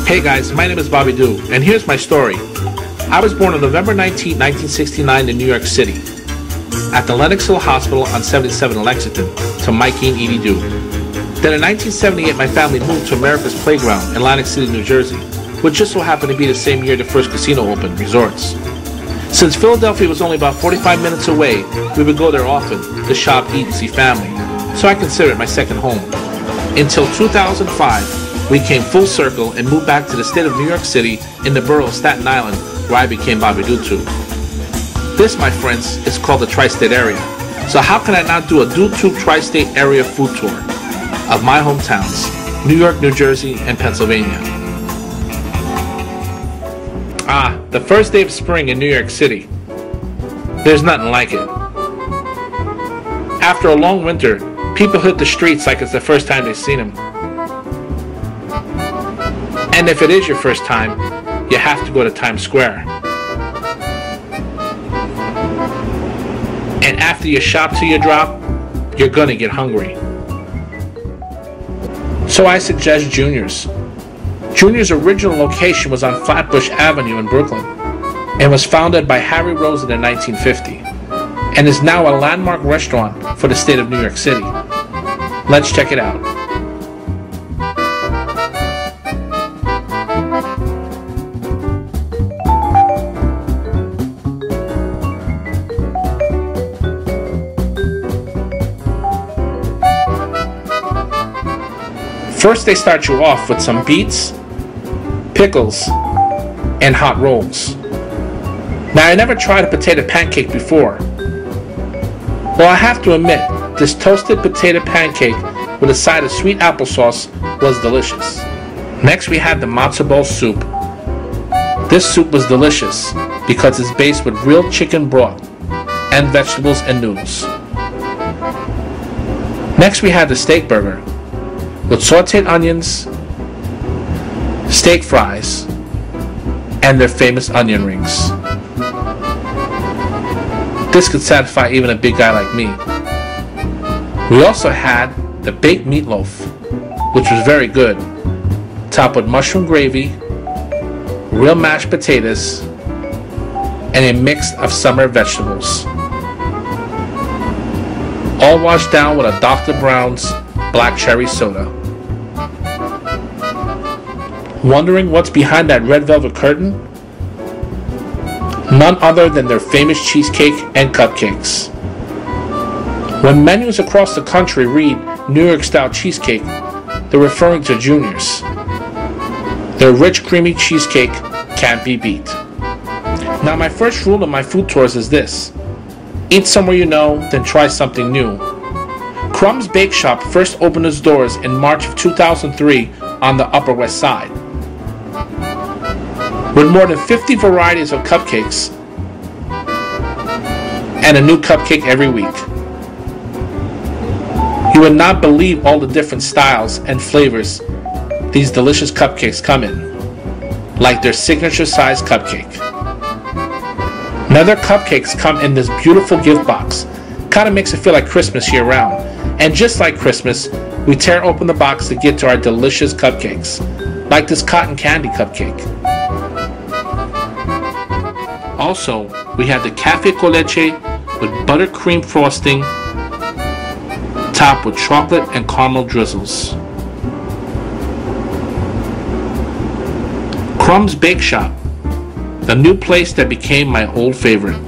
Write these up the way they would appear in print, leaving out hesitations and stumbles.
Hey guys, my name is Bobby Doo, and here's my story. I was born on November 19, 1969 in New York City, at the Lenox Hill Hospital on 77 in Lexington, to Mikey and Edie Doo. Then in 1978, my family moved to America's Playground in Atlantic City, New Jersey, which just so happened to be the same year the first casino opened, Resorts. Since Philadelphia was only about 45 minutes away, we would go there often to shop, eat, and see family, so I consider it my second home. Until 2005, we came full circle and moved back to the state of New York City in the borough of Staten Island, where I became Bobby DoTube. This, my friends, is called the Tri-State Area. So how can I not do a DoTube Tri-State Area food tour of my hometowns, New York, New Jersey, and Pennsylvania? The first day of spring in New York City. There's nothing like it. After a long winter, people hit the streets like it's the first time they've seen them. And if it is your first time, you have to go to Times Square. And after you shop till you drop, you're gonna get hungry. So I suggest Junior's. Junior's original location was on Flatbush Avenue in Brooklyn and was founded by Harry Rosen in 1950 and is now a landmark restaurant for the state of New York City. Let's check it out. First, they start you off with some beets, pickles, and hot rolls. Now, I never tried a potato pancake before. Well, I have to admit, this toasted potato pancake with a side of sweet applesauce was delicious. Next, we had the matzo ball soup. This soup was delicious because it's based with real chicken broth and vegetables and noodles. Next, we had the steak burger with sauteed onions, steak fries, and their famous onion rings. This could satisfy even a big guy like me. We also had the baked meatloaf, which was very good, topped with mushroom gravy, real mashed potatoes, and a mix of summer vegetables. All washed down with a Dr. Brown's black cherry soda. Wondering what's behind that red velvet curtain? None other than their famous cheesecake and cupcakes. When menus across the country read New York style cheesecake, they're referring to Junior's. Their rich creamy cheesecake can't be beat. Now, my first rule of my food tours is this: eat somewhere you know, then try something new. Crumb's Bake Shop first opened its doors in March of 2003 on the Upper West Side. With more than 50 varieties of cupcakes and a new cupcake every week. You would not believe all the different styles and flavors these delicious cupcakes come in, like their signature size cupcake. Now, their cupcakes come in this beautiful gift box. Kind of makes it feel like Christmas year round. And just like Christmas, we tear open the box to get to our delicious cupcakes, like this cotton candy cupcake. Also, we had the cafe con leche with buttercream frosting, topped with chocolate and caramel drizzles. Crumb's Bake Shop, the new place that became my old favorite.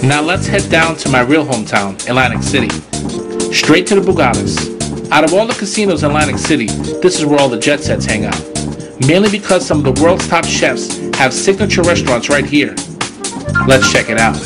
Now let's head down to my real hometown, Atlantic City. Straight to the Bugattis. Out of all the casinos in Atlantic City, this is where all the jet sets hang out. Mainly because some of the world's top chefs have signature restaurants right here. Let's check it out.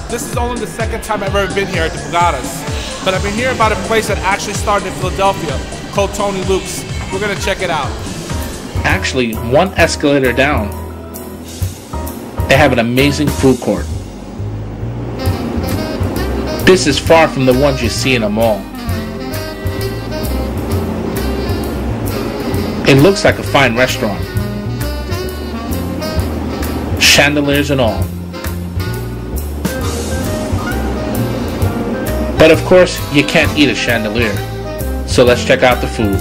This is only the second time I've ever been here at the Bugattis. but I've been hearing about a place that actually started in Philadelphia called Tony Luke's. We're gonna check it out. Actually, one escalator down, they have an amazing food court. This is far from the ones you see in a mall. It looks like a fine restaurant. Chandeliers and all. But of course, you can't eat a chandelier. So let's check out the food.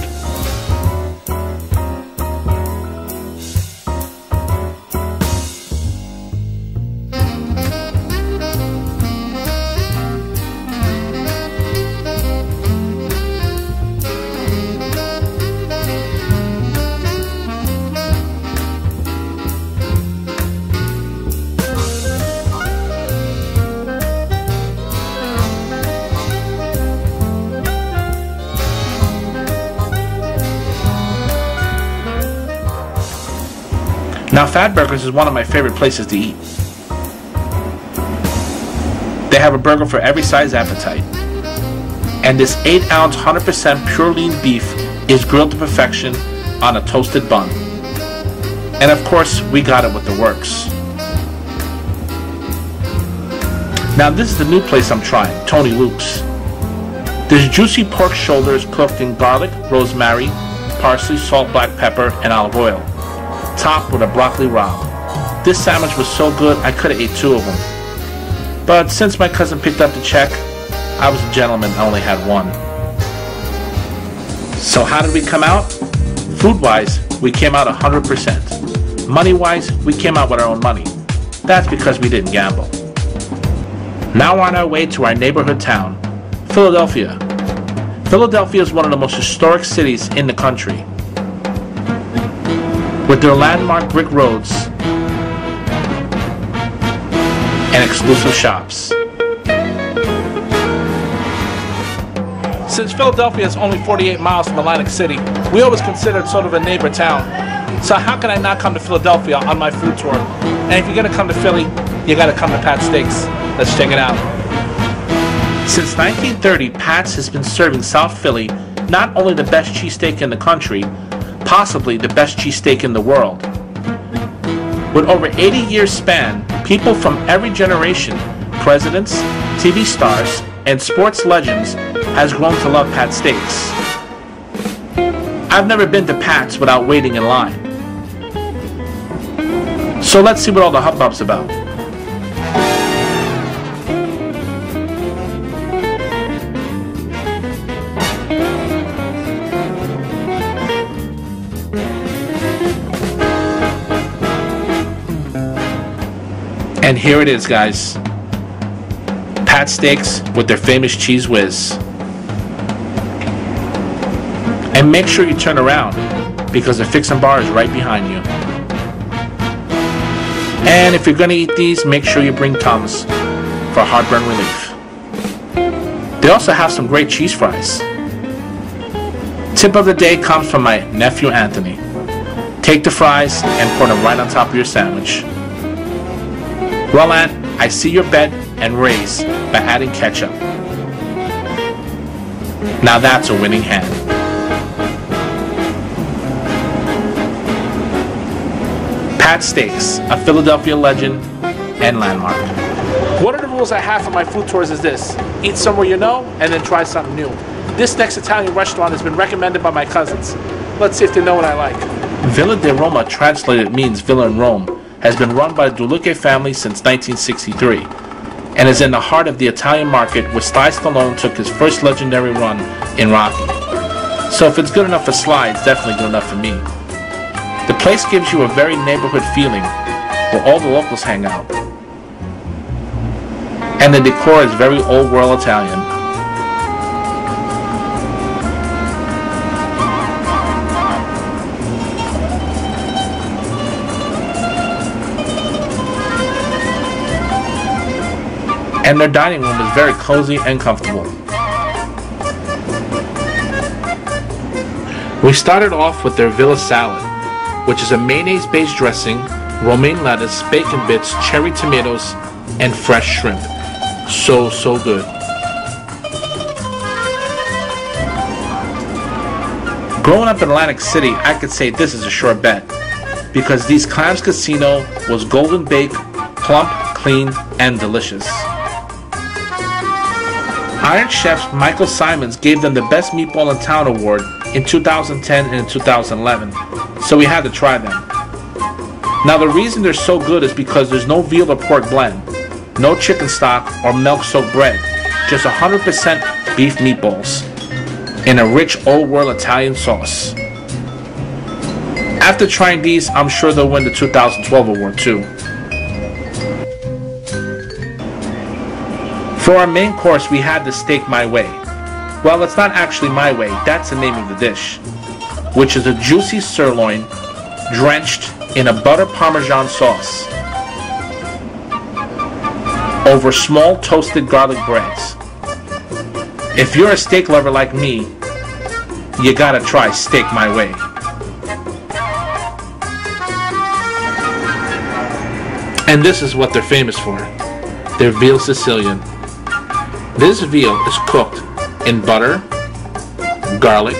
Now, Fatburgers is one of my favorite places to eat. They have a burger for every size appetite. And this 8-ounce 100% pure lean beef is grilled to perfection on a toasted bun. And of course, we got it with the works. Now, this is the new place I'm trying, Tony Luke's. There's juicy pork shoulders cooked in garlic, rosemary, parsley, salt, black pepper, and olive oil, topped with a broccoli rabe. This sandwich was so good I could have ate 2 of them. But since my cousin picked up the check, I was a gentleman, I only had 1. So how did we come out? Food-wise, we came out 100%. Money-wise, we came out with our own money. That's because we didn't gamble. Now we're on our way to our neighborhood town, Philadelphia. Philadelphia is one of the most historic cities in the country, with their landmark brick roads and exclusive shops. Since Philadelphia is only 48 miles from Atlantic City, we always considered sort of a neighbor town. So how can I not come to Philadelphia on my food tour? And if you're gonna come to Philly, you gotta come to Pat's Steaks. Let's check it out. Since 1930, Pat's has been serving South Philly not only the best cheesesteak in the country, possibly the best cheesesteak in the world. With over 80 years span, people from every generation, presidents, TV stars, and sports legends, has grown to love Pat's Steaks. I've never been to Pat's without waiting in line. So let's see what all the hubbub's about. And here it is, guys. Pat's Steaks with their famous Cheese Whiz. And make sure you turn around because the fixin' bar is right behind you. And if you're gonna eat these, make sure you bring Tums for heartburn relief. They also have some great cheese fries. Tip of the day comes from my nephew Anthony. Take the fries and pour them right on top of your sandwich. Well, Ant, I see your bet and raise by adding ketchup. Now that's a winning hand. Pat's Steaks, a Philadelphia legend and landmark. One of the rules I have for my food tours is this: eat somewhere you know and then try something new. This next Italian restaurant has been recommended by my cousins. Let's see if they know what I like. Villa di Roma, translated means Villa in Rome, has been run by the Dulucche family since 1963 and is in the heart of the Italian market where Sly Stallone took his first legendary run in Rocky. So if it's good enough for Sly, it's definitely good enough for me. The place gives you a very neighborhood feeling where all the locals hang out. And the decor is very old world Italian. And their dining room is very cozy and comfortable. We started off with their Villa salad, which is a mayonnaise-based dressing, romaine lettuce, bacon bits, cherry tomatoes, and fresh shrimp. So good. Growing up in Atlantic City, I could say this is a sure bet, because these Clams Casino was golden baked, plump, clean, and delicious. Iron Chef Michael Simons gave them the Best Meatball in Town award in 2010 and in 2011, so we had to try them. Now the reason they're so good is because there's no veal or pork blend, no chicken stock or milk-soaked bread, just 100% beef meatballs in a rich old world Italian sauce. After trying these, I'm sure they'll win the 2012 award too. For our main course, we had the steak my way. Well, it's not actually my way, that's the name of the dish, which is a juicy sirloin drenched in a butter parmesan sauce over small toasted garlic breads. If you're a steak lover like me, you gotta try steak my way. And this is what they're famous for, their veal Sicilian. This veal is cooked in butter, garlic,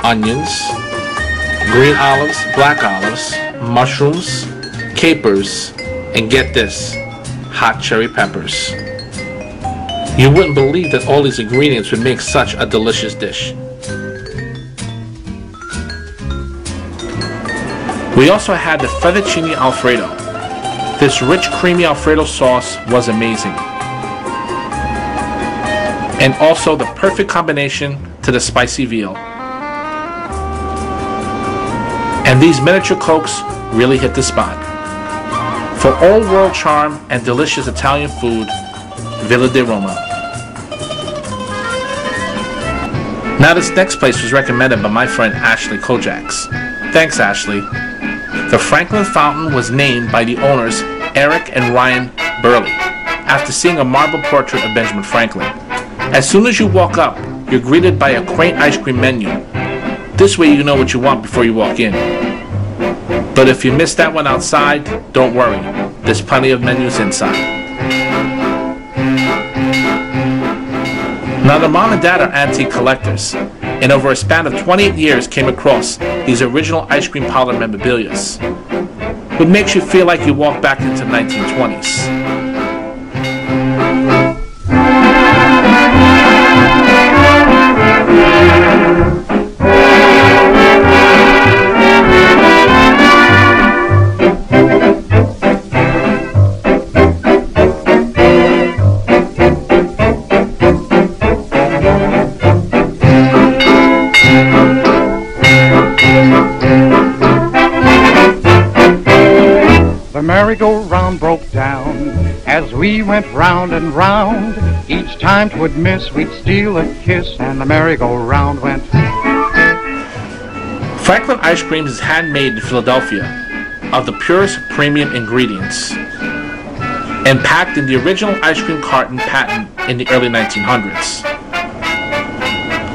onions, green olives, black olives, mushrooms, capers, and get this, hot cherry peppers. You wouldn't believe that all these ingredients would make such a delicious dish. We also had the fettuccine alfredo. This rich creamy alfredo sauce was amazing, and also the perfect combination to the spicy veal. And these miniature cokes really hit the spot. For old world charm and delicious Italian food, Villa di Roma. Now this next place was recommended by my friend Ashley Kojaks. Thanks, Ashley. The Franklin Fountain was named by the owners Eric and Ryan Burley after seeing a marble portrait of Benjamin Franklin. As soon as you walk up, you're greeted by a quaint ice cream menu. This way you know what you want before you walk in. But if you missed that one outside, don't worry. There's plenty of menus inside. Now the mom and dad are antique collectors, and over a span of 28 years came across these original ice cream parlor memorabilia, which makes you feel like you walk back into the 1920s. The merry-go-round broke down as we went round and round. Each time 'twould miss, we'd steal a kiss, and the merry-go-round went. Franklin Ice Cream is handmade in Philadelphia of the purest premium ingredients and packed in the original ice cream carton patent in the early 1900s.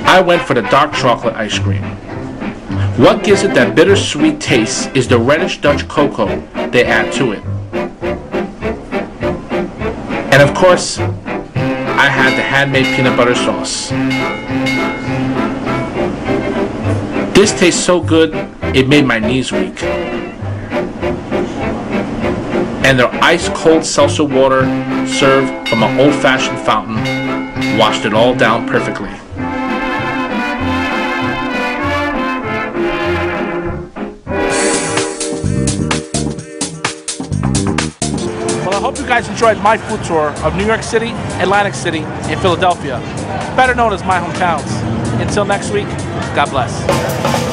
I went for the dark chocolate ice cream. What gives it that bittersweet taste is the reddish Dutch cocoa they add to it. And of course, I had the handmade peanut butter sauce. This tastes so good, it made my knees weak. And their ice-cold seltzer water, served from an old-fashioned fountain, washed it all down perfectly. Well, I hope you guys enjoyed my food tour of New York City, Atlantic City, and Philadelphia, better known as my hometowns. Until next week, God bless.